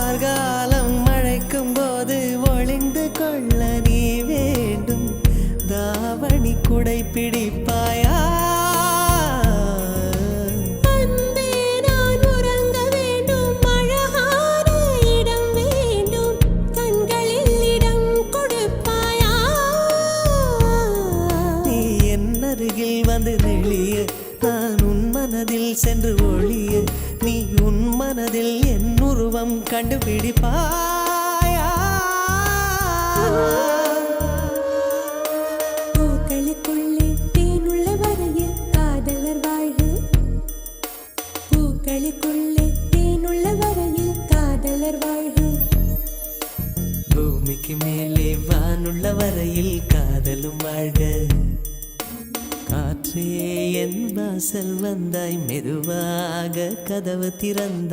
மார்காலம் மழைக்கும் போது ஒளிந்து கொள்ள நீ வேண்டும். தாவணி குடை பிடிப்பாயா? வந்து நெளிய நான் உன் மனதில் சென்று ஒளிய நீ உன் மனதில் என் உருவம் கண்டுபிடிப்பாயா? பூக்களுக்குள்ளே தேனுள்ள வரையில் காதலர் வாழ்க. பூக்களுக்குள்ளே தேனுள்ள வரையில் காதலர் வாழ்க. பூமிக்கு மேலே வானுள்ள வரையில் காதலும் வாழ்க. காற்றே என் வாசல் வந்தாய் மெதுவாக கதவு திறந்த